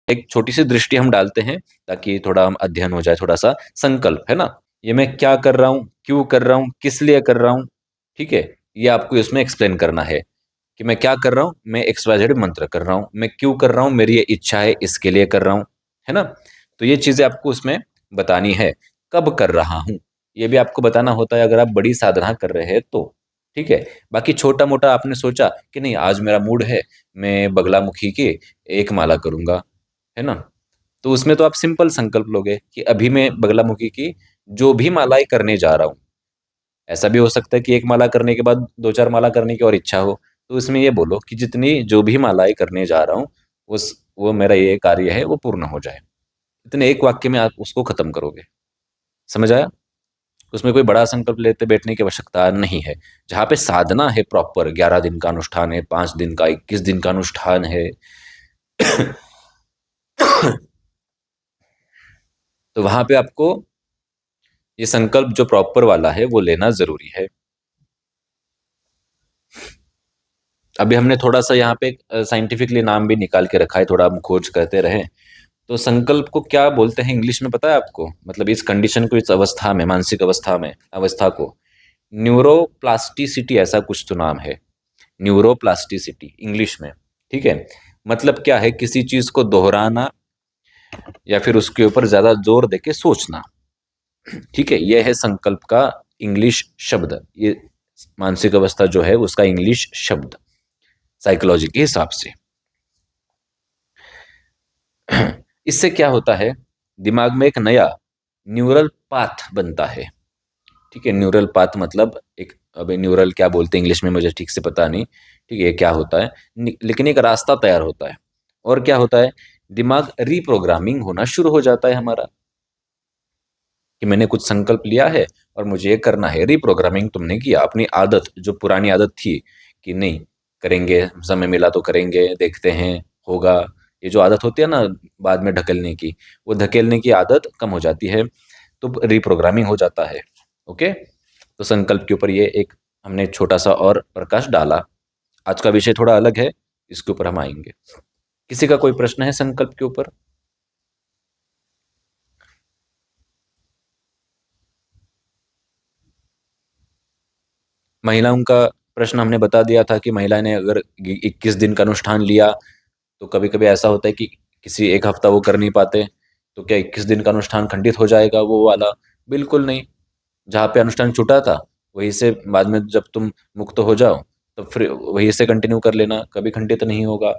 एक छोटी सी दृष्टि हम डालते हैं ताकि थोड़ा हम अध्ययन हो जाए, थोड़ा सा संकल्प, है ना। ये मैं क्या कर रहा हूँ, क्यों कर रहा हूँ, किस लिए कर रहा हूँ, ठीक है। ये आपको इसमें एक्सप्लेन करना है कि मैं क्या कर रहा हूँ, मैं XYZ मंत्र कर रहा हूँ, मैं क्यों कर रहा हूँ, मेरी ये इच्छा है इसके लिए कर रहा हूँ, है ना। तो ये चीजें आपको उसमें बतानी है। कब कर रहा हूँ ये भी आपको बताना होता है, अगर आप बड़ी साधना कर रहे हैं तो, ठीक है। बाकी छोटा मोटा आपने सोचा कि नहीं आज मेरा मूड है, मैं बगलामुखी की एक माला करूंगा, है ना। तो उसमें तो आप सिंपल संकल्प लोगे कि अभी मैं बगलामुखी की जो भी मालाएं करने जा रहा हूँ। ऐसा भी हो सकता है कि एक माला करने के बाद दो चार माला करने की और इच्छा हो, तो उसमें ये बोलो कि जितनी जो भी मालाएं करने जा रहा हूँ उस वो मेरा ये कार्य है वो पूर्ण हो जाए। इतने एक वाक्य में आप उसको खत्म करोगे। समझ आया। उसमें कोई बड़ा संकल्प लेते बैठने की आवश्यकता नहीं है। जहाँ पे साधना है प्रॉपर, 11 दिन का अनुष्ठान है, 5 दिन का, 21 दिन का अनुष्ठान है तो वहां पे आपको ये संकल्प जो प्रॉपर वाला है वो लेना जरूरी है। अभी हमने थोड़ा सा यहाँ पे साइंटिफिकली नाम भी निकाल के रखा है, थोड़ा हम खोज करते रहे। तो संकल्प को क्या बोलते हैं इंग्लिश में पता है आपको, मतलब इस कंडीशन को, इस अवस्था में, मानसिक अवस्था में, अवस्था को न्यूरोप्लास्टिसिटी ऐसा कुछ तो नाम है। न्यूरोप्लास्टिसिटी इंग्लिश में, ठीक है। मतलब क्या है, किसी चीज को दोहराना या फिर उसके ऊपर ज्यादा जोर देके सोचना, ठीक है। यह है संकल्प का इंग्लिश शब्द। ये मानसिक अवस्था जो है उसका इंग्लिश शब्द साइकोलॉजी के हिसाब से। इससे क्या होता है, दिमाग में एक नया न्यूरल पाथ बनता है, ठीक है। न्यूरल पाथ मतलब एक, अब न्यूरल क्या बोलते हैं इंग्लिश में मुझे ठीक से पता नहीं, ठीक है, क्या होता है, लेकिन एक रास्ता तैयार होता है। और क्या होता है, दिमाग रीप्रोग्रामिंग होना शुरू हो जाता है हमारा, कि मैंने कुछ संकल्प लिया है और मुझे ये करना है। रीप्रोग्रामिंग तुमने किया, अपनी आदत, जो पुरानी आदत थी कि नहीं करेंगे, समय मिला तो करेंगे, देखते हैं, होगा, ये जो आदत होती है ना बाद में ढकेलने की, वो धकेलने की आदत कम हो जाती है, तो रीप्रोग्रामिंग हो जाता है। ओके। तो संकल्प के ऊपर ये एक हमने छोटा सा और प्रकाश डाला। आज का विषय थोड़ा अलग है, इसके ऊपर हम आएंगे। किसी का कोई प्रश्न है संकल्प के ऊपर? महिलाओं का प्रश्न हमने बता दिया था कि महिला ने अगर 21 दिन का अनुष्ठान लिया तो कभी कभी ऐसा होता है कि किसी एक हफ्ता वो कर नहीं पाते, तो क्या 21 दिन का अनुष्ठान खंडित हो जाएगा वो वाला? बिल्कुल नहीं। जहाँ पे अनुष्ठान छूटा था वहीं से बाद में जब तुम मुक्त हो जाओ तो फिर वहीं से कंटिन्यू कर लेना, कभी खंडित नहीं होगा,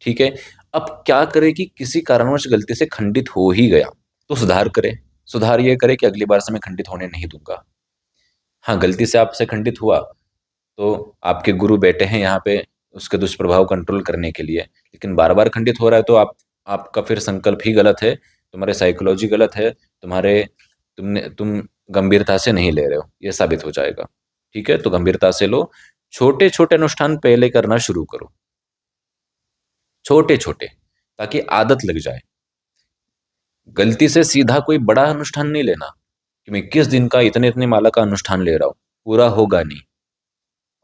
ठीक है। अब क्या करे कि किसी कारणवश गलती से खंडित हो ही गया तो सुधार करे। सुधार ये करे कि अगली बार से मैं खंडित होने नहीं दूंगा। हाँ, गलती से आपसे खंडित हुआ तो आपके गुरु बैठे हैं यहाँ पे उसके दुष्प्रभाव कंट्रोल करने के लिए, लेकिन बार बार खंडित हो रहा है तो आपका फिर संकल्प ही गलत है, तुम्हारे साइकोलॉजी गलत है, तुम गंभीरता से नहीं ले रहे हो, ये साबित हो जाएगा। ठीक है, तो गंभीरता से लो। छोटे छोटे अनुष्ठान पहले करना शुरू करो, छोटे छोटे, ताकि आदत लग जाए। गलती से सीधा कोई बड़ा अनुष्ठान नहीं लेना कि मैं 21 दिन का इतने इतने माला का अनुष्ठान ले रहा हूं, पूरा होगा नहीं।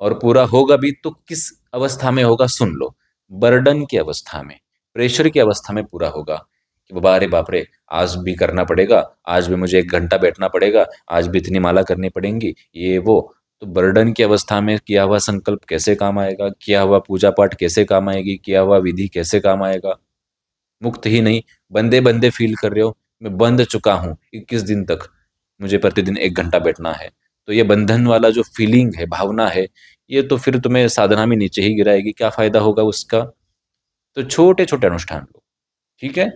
और पूरा होगा भी तो किस अवस्था में होगा, सुन लो, बर्डन की अवस्था में, प्रेशर की अवस्था में पूरा होगा कि बाबा अरे बाप रे, आज भी करना पड़ेगा, आज भी मुझे 1 घंटा बैठना पड़ेगा, आज भी इतनी माला करनी पड़ेंगी, ये वो। तो बर्डन की अवस्था में किया हुआ संकल्प कैसे काम आएगा, किया हुआ पूजा पाठ कैसे काम आएगी, किया हुआ विधि कैसे काम आएगा? मुक्त ही नहीं, बंदे बंदे फील कर रहे हो, मैं बंध चुका हूँ 21 दिन तक, मुझे प्रतिदिन 1 घंटा बैठना है। तो ये बंधन वाला जो फीलिंग है, भावना है, ये तो फिर तुम्हें साधना में नीचे ही गिराएगी, क्या फायदा होगा उसका। तो छोटे छोटे अनुष्ठान लो, ठीक है।